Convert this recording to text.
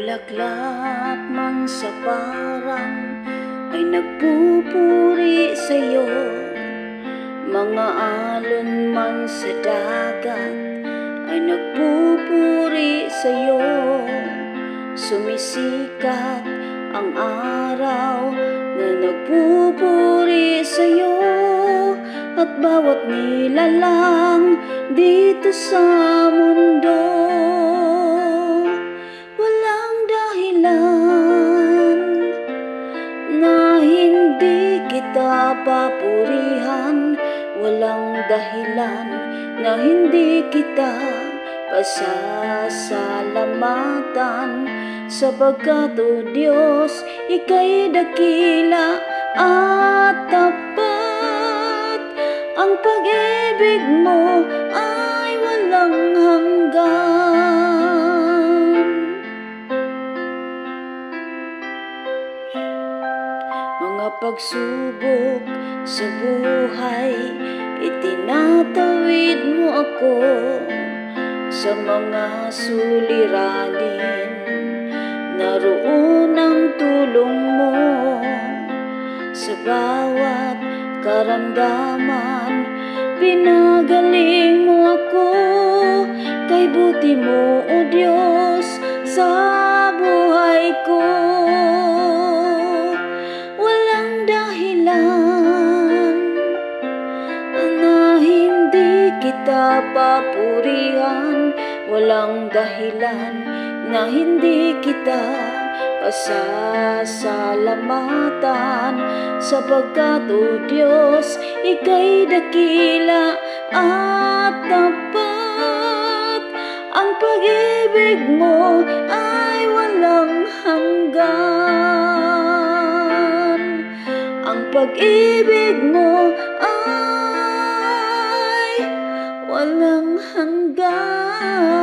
bulaklak man sa parang ay nagpupuri sa'yo, mga alon man sa dagat ay nagpupuri sa'yo. Sumisikat ang araw na nagpupuri sa'yo, at bawat nilalang dito sa mundo walang dahilan na hindi kita papurihan, walang dahilan na hindi kita pasasalamatan, sapagkat o Diyos, ika'y dakila at tapat. Ang pag-ibig mo ay walang hanggan. Mga pagsubok sa buhay, itinatawid mo ako sa mga suliranin. Naroon ang tulong mo sa bawat karamdaman. Pinagaling mo ako, kay buti mo o Diyos sa buhay ko. Walang dahilan na hindi kita papurihan, walang dahilan na hindi kita pasasalamatan, sapagkat o Diyos, ika'y dakila at tapat. Ang pag-ibig mo ay walang hanggan. Ang pag-ibig mo ay walang hanggan.